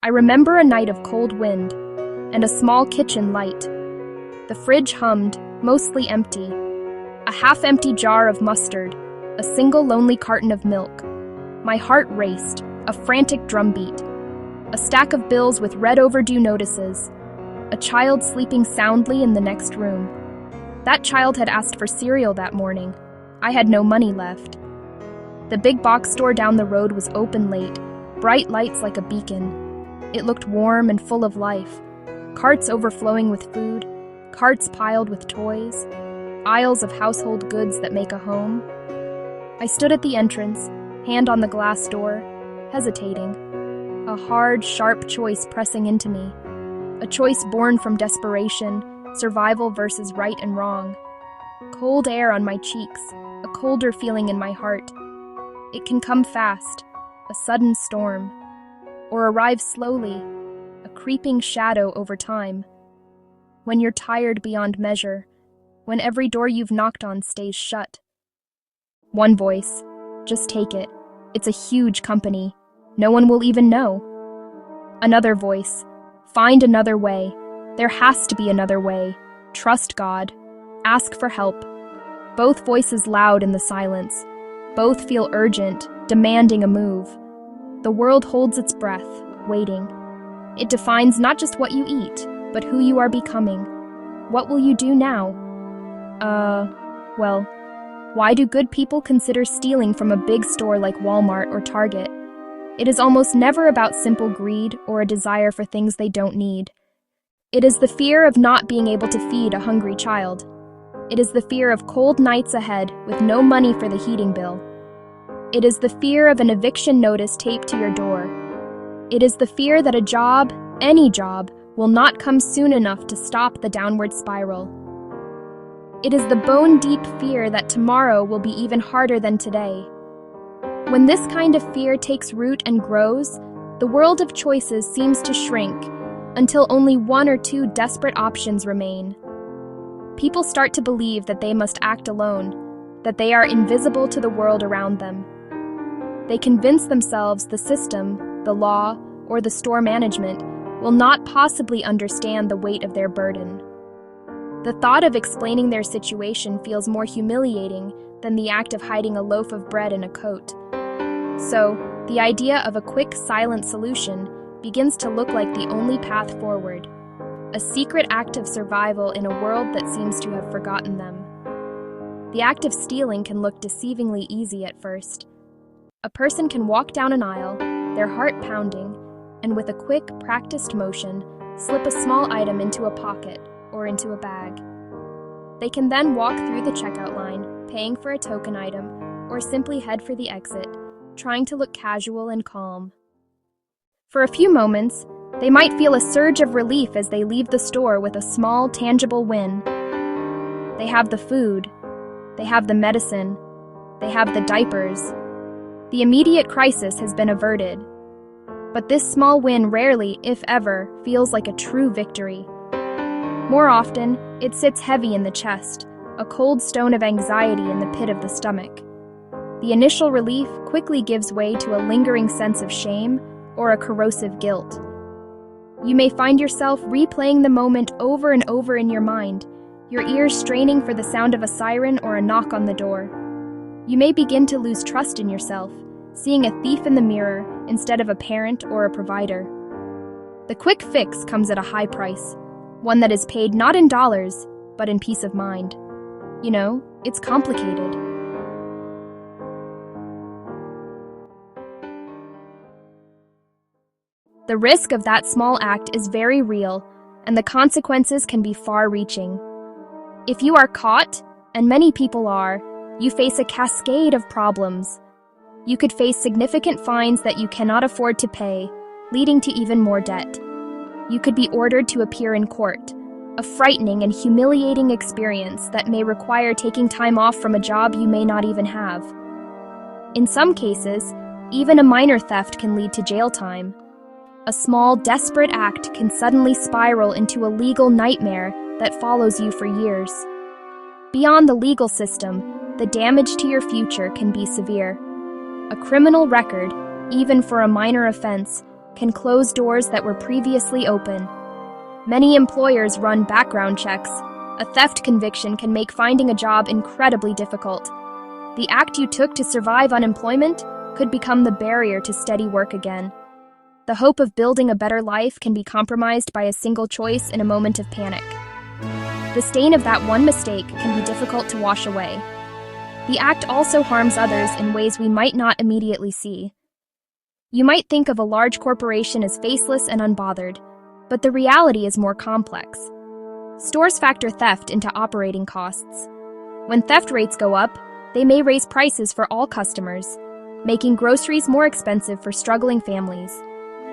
I remember a night of cold wind and a small kitchen light. The fridge hummed, mostly empty. A half-empty jar of mustard, a single lonely carton of milk. My heart raced, a frantic drumbeat. A stack of bills with red overdue notices. A child sleeping soundly in the next room. That child had asked for cereal that morning. I had no money left. The big box store down the road was open late, bright lights like a beacon. It looked warm and full of life. Carts overflowing with food, carts piled with toys, aisles of household goods that make a home. I stood at the entrance, hand on the glass door, hesitating. A hard, sharp choice pressing into me. A choice born from desperation, survival versus right and wrong. Cold air on my cheeks, a colder feeling in my heart. It can come fast, a sudden storm, or arrive slowly, a creeping shadow over time. When you're tired beyond measure, when every door you've knocked on stays shut. One voice, just take it. It's a huge company. No one will even know. Another voice, find another way. There has to be another way. Trust God. Ask for help. Both voices loud in the silence. Both feel urgent, demanding a move. The world holds its breath, waiting. It defines not just what you eat, but who you are becoming. What will you do now? Well, why do good people consider stealing from a big store like Walmart or Target? It is almost never about simple greed or a desire for things they don't need. It is the fear of not being able to feed a hungry child. It is the fear of cold nights ahead with no money for the heating bill. It is the fear of an eviction notice taped to your door. It is the fear that a job, any job, will not come soon enough to stop the downward spiral. It is the bone-deep fear that tomorrow will be even harder than today. When this kind of fear takes root and grows, the world of choices seems to shrink until only one or two desperate options remain. People start to believe that they must act alone, that they are invisible to the world around them. They convince themselves the system, the law, or the store management will not possibly understand the weight of their burden. The thought of explaining their situation feels more humiliating than the act of hiding a loaf of bread in a coat. So, the idea of a quick, silent solution begins to look like the only path forward, a secret act of survival in a world that seems to have forgotten them. The act of stealing can look deceivingly easy at first. A person can walk down an aisle, their heart pounding, and with a quick, practiced motion, slip a small item into a pocket or into a bag. They can then walk through the checkout line, paying for a token item, or simply head for the exit, trying to look casual and calm. For a few moments, they might feel a surge of relief as they leave the store with a small, tangible win. They have the food, they have the medicine, they have the diapers. The immediate crisis has been averted. But this small win rarely, if ever, feels like a true victory. More often, it sits heavy in the chest, a cold stone of anxiety in the pit of the stomach. The initial relief quickly gives way to a lingering sense of shame or a corrosive guilt. You may find yourself replaying the moment over and over in your mind, your ears straining for the sound of a siren or a knock on the door. You may begin to lose trust in yourself, seeing a thief in the mirror instead of a parent or a provider. The quick fix comes at a high price, one that is paid not in dollars, but in peace of mind. You know, it's complicated. The risk of that small act is very real, and the consequences can be far-reaching. If you are caught, and many people are, you face a cascade of problems. You could face significant fines that you cannot afford to pay, leading to even more debt. You could be ordered to appear in court, a frightening and humiliating experience that may require taking time off from a job you may not even have. In some cases, even a minor theft can lead to jail time. A small, desperate act can suddenly spiral into a legal nightmare that follows you for years. Beyond the legal system, the damage to your future can be severe. A criminal record, even for a minor offense, can close doors that were previously open. Many employers run background checks. A theft conviction can make finding a job incredibly difficult. The act you took to survive unemployment could become the barrier to steady work again. The hope of building a better life can be compromised by a single choice in a moment of panic. The stain of that one mistake can be difficult to wash away. The act also harms others in ways we might not immediately see. You might think of a large corporation as faceless and unbothered, but the reality is more complex. Stores factor theft into operating costs. When theft rates go up, they may raise prices for all customers, making groceries more expensive for struggling families.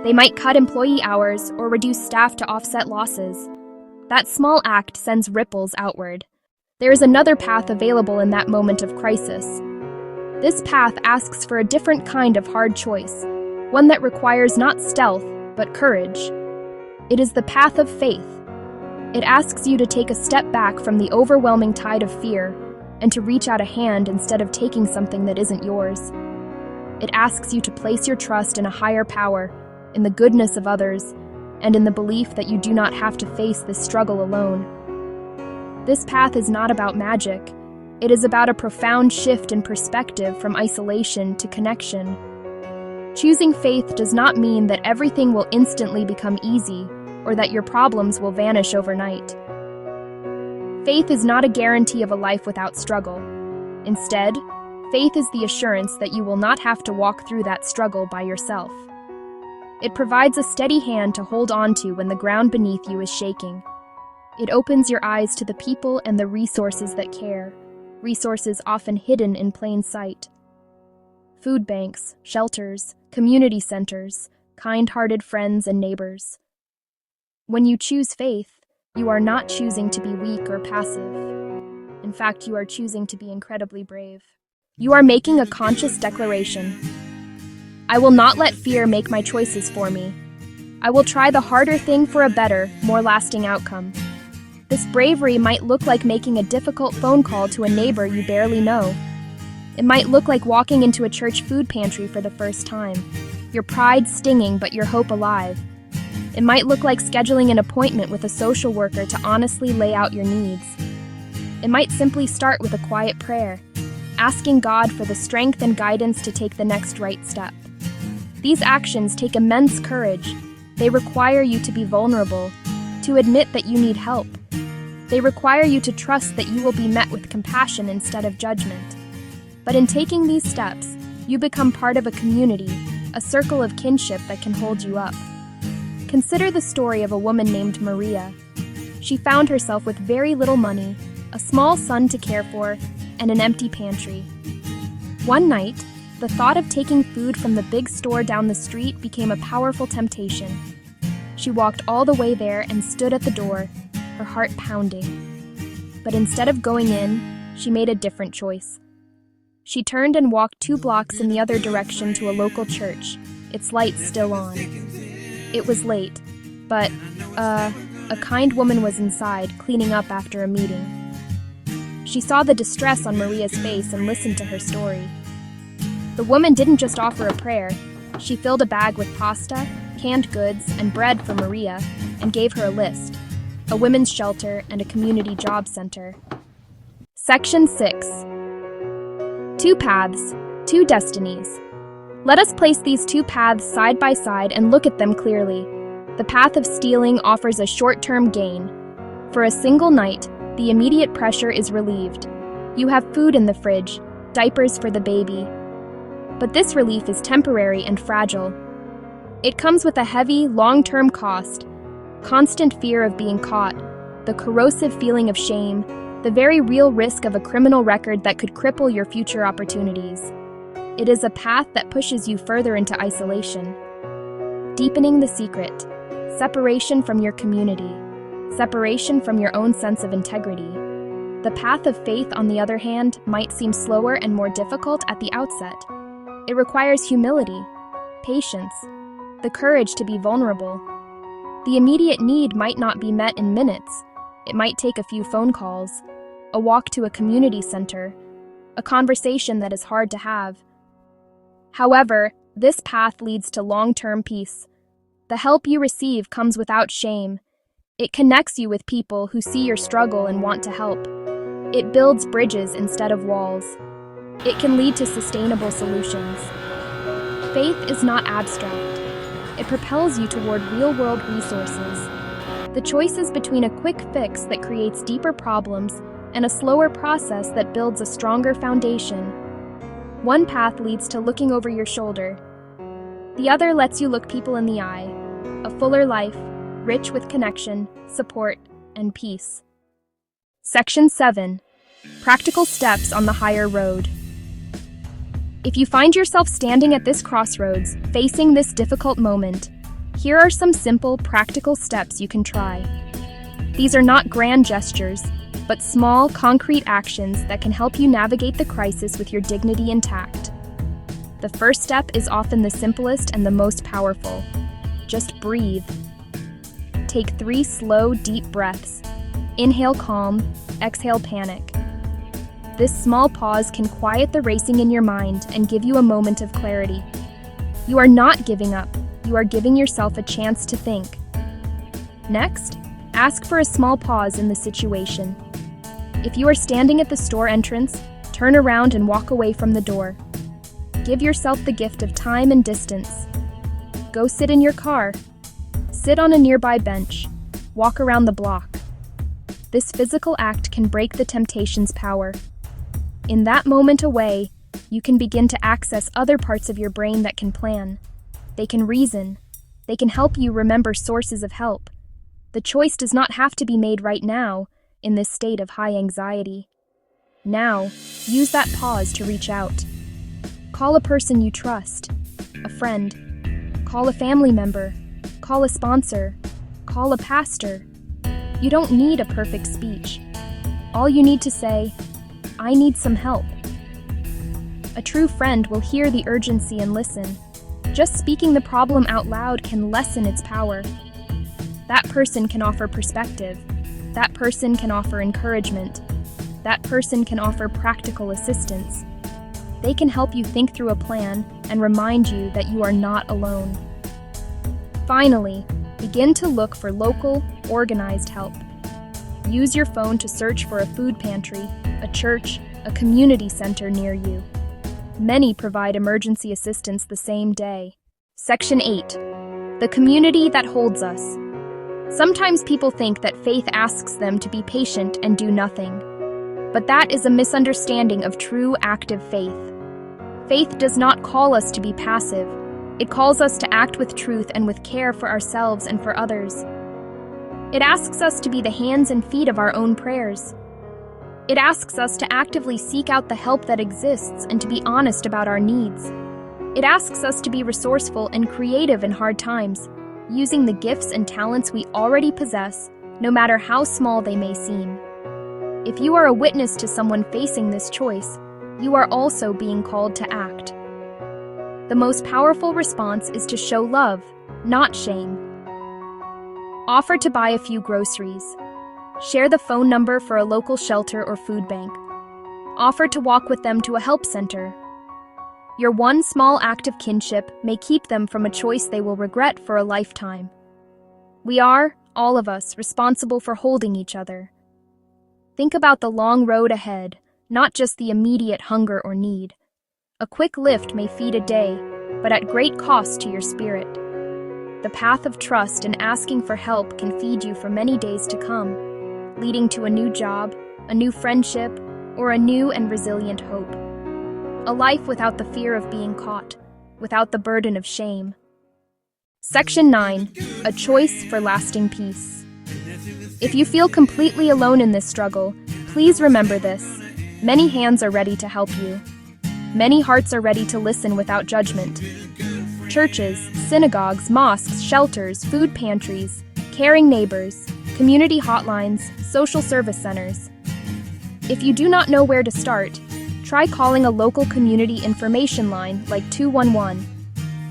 They might cut employee hours or reduce staff to offset losses. That small act sends ripples outward. There is another path available in that moment of crisis. This path asks for a different kind of hard choice, one that requires not stealth, but courage. It is the path of faith. It asks you to take a step back from the overwhelming tide of fear and to reach out a hand instead of taking something that isn't yours. It asks you to place your trust in a higher power, in the goodness of others, and in the belief that you do not have to face this struggle alone. This path is not about magic. It is about a profound shift in perspective from isolation to connection. Choosing faith does not mean that everything will instantly become easy or that your problems will vanish overnight. Faith is not a guarantee of a life without struggle. Instead, faith is the assurance that you will not have to walk through that struggle by yourself. It provides a steady hand to hold on to when the ground beneath you is shaking. It opens your eyes to the people and the resources that care, resources often hidden in plain sight. Food banks, shelters, community centers, kind-hearted friends and neighbors. When you choose faith, you are not choosing to be weak or passive. In fact, you are choosing to be incredibly brave. You are making a conscious declaration. I will not let fear make my choices for me. I will try the harder thing for a better, more lasting outcome. This bravery might look like making a difficult phone call to a neighbor you barely know. It might look like walking into a church food pantry for the first time, your pride stinging but your hope alive. It might look like scheduling an appointment with a social worker to honestly lay out your needs. It might simply start with a quiet prayer, asking God for the strength and guidance to take the next right step. These actions take immense courage. They require you to be vulnerable, to admit that you need help. They require you to trust that you will be met with compassion instead of judgment. But in taking these steps, you become part of a community, a circle of kinship that can hold you up. Consider the story of a woman named Maria. She found herself with very little money, a small son to care for, and an empty pantry. One night, the thought of taking food from the big store down the street became a powerful temptation. She walked all the way there and stood at the door, her heart pounding. But instead of going in, she made a different choice. She turned and walked 2 blocks in the other direction to a local church, its lights still on. It was late, but, a kind woman was inside, cleaning up after a meeting. She saw the distress on Maria's face and listened to her story. The woman didn't just offer a prayer. She filled a bag with pasta, canned goods, and bread for Maria, and gave her a list: a women's shelter and a community job center. Section 6. 2 paths, 2 destinies. Let us place these 2 paths side by side and look at them clearly. The path of stealing offers a short-term gain. For a single night, the immediate pressure is relieved. You have food in the fridge, diapers for the baby. But this relief is temporary and fragile. It comes with a heavy, long-term cost: constant fear of being caught, the corrosive feeling of shame, the very real risk of a criminal record that could cripple your future opportunities. It is a path that pushes you further into isolation. Deepening the secret: separation from your community, separation from your own sense of integrity. The path of faith, on the other hand, might seem slower and more difficult at the outset. It requires humility, patience, the courage to be vulnerable. The immediate need might not be met in minutes. It might take a few phone calls, a walk to a community center, a conversation that is hard to have. However, this path leads to long-term peace, The help you receive comes without shame. It connects you with people who see your struggle and want to help. It builds bridges instead of walls. It can lead to sustainable solutions. Faith is not abstract. It propels you toward real-world resources. The choice is between a quick fix that creates deeper problems and a slower process that builds a stronger foundation. One path leads to looking over your shoulder. The other lets you look people in the eye. A fuller life, rich with connection, support, and peace. Section 7. Practical steps on the higher road. If you find yourself standing at this crossroads, facing this difficult moment, here are some simple, practical steps you can try. These are not grand gestures, but small, concrete actions that can help you navigate the crisis with your dignity intact. The first step is often the simplest and the most powerful. Just breathe. Take 3 slow, deep breaths. Inhale calm, exhale panic. This small pause can quiet the racing in your mind and give you a moment of clarity. You are not giving up. You are giving yourself a chance to think. Next, ask for a small pause in the situation. If you are standing at the store entrance, turn around and walk away from the door. Give yourself the gift of time and distance. Go sit in your car. Sit on a nearby bench. Walk around the block. This physical act can break the temptation's power. In that moment away, you can begin to access other parts of your brain that can plan. They can reason. They can help you remember sources of help. The choice does not have to be made right now, in this state of high anxiety. Now, use that pause to reach out. Call a person you trust, a friend. Call a family member. Call a sponsor. Call a pastor. You don't need a perfect speech. All you need to say, "I need some help." A true friend will hear the urgency and listen. Just speaking the problem out loud can lessen its power. That person can offer perspective. That person can offer encouragement. That person can offer practical assistance. They can help you think through a plan and remind you that you are not alone. Finally, begin to look for local, organized help. Use your phone to search for a food pantry, a church, a community center near you. Many provide emergency assistance the same day. Section 8. The community that holds us. Sometimes people think that faith asks them to be patient and do nothing. But that is a misunderstanding of true active faith. Faith does not call us to be passive. It calls us to act with truth and with care for ourselves and for others. It asks us to be the hands and feet of our own prayers. It asks us to actively seek out the help that exists and to be honest about our needs. It asks us to be resourceful and creative in hard times, using the gifts and talents we already possess, no matter how small they may seem. If you are a witness to someone facing this choice, you are also being called to act. The most powerful response is to show love, not shame. Offer to buy a few groceries. Share the phone number for a local shelter or food bank. Offer to walk with them to a help center. Your one small act of kinship may keep them from a choice they will regret for a lifetime. We are, all of us, responsible for holding each other. Think about the long road ahead, not just the immediate hunger or need. A quick lift may feed a day, but at great cost to your spirit. The path of trust and asking for help can feed you for many days to come, leading to a new job, a new friendship, or a new and resilient hope. A life without the fear of being caught, without the burden of shame. Section 9. A choice for lasting peace. If you feel completely alone in this struggle, please remember this. Many hands are ready to help you. Many hearts are ready to listen without judgment. Churches, synagogues, mosques, shelters, food pantries, caring neighbors, community hotlines, social service centers. If you do not know where to start, try calling a local community information line like 211.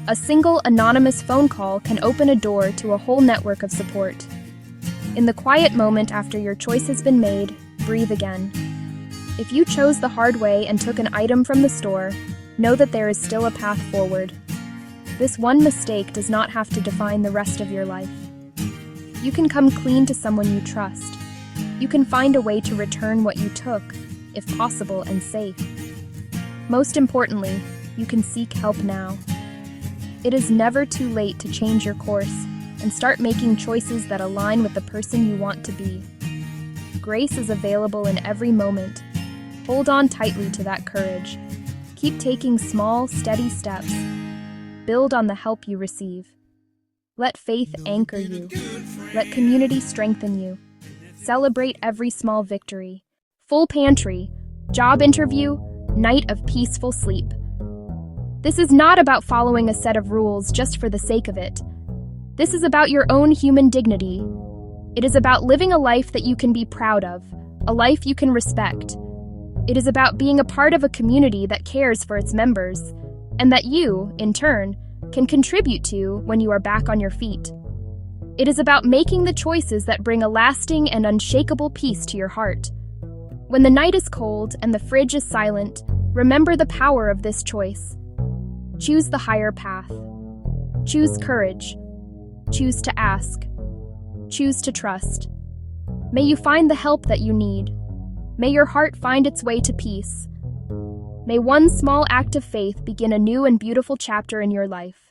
A single anonymous phone call can open a door to a whole network of support. In the quiet moment after your choice has been made, breathe again. If you chose the hard way and took an item from the store, know that there is still a path forward. This one mistake does not have to define the rest of your life. You can come clean to someone you trust. You can find a way to return what you took, if possible and safe. Most importantly, you can seek help now. It is never too late to change your course and start making choices that align with the person you want to be. Grace is available in every moment. Hold on tightly to that courage. Keep taking small, steady steps. Build on the help you receive. Let faith anchor you. Let community strengthen you. Celebrate every small victory. Full pantry, job interview, night of peaceful sleep. This is not about following a set of rules just for the sake of it. This is about your own human dignity. It is about living a life that you can be proud of, a life you can respect. It is about being a part of a community that cares for its members, and that you, in turn, can contribute to when you are back on your feet. It is about making the choices that bring a lasting and unshakable peace to your heart. When the night is cold and the fridge is silent, remember the power of this choice. Choose the higher path. Choose courage. Choose to ask. Choose to trust. May you find the help that you need. May your heart find its way to peace. May one small act of faith begin a new and beautiful chapter in your life.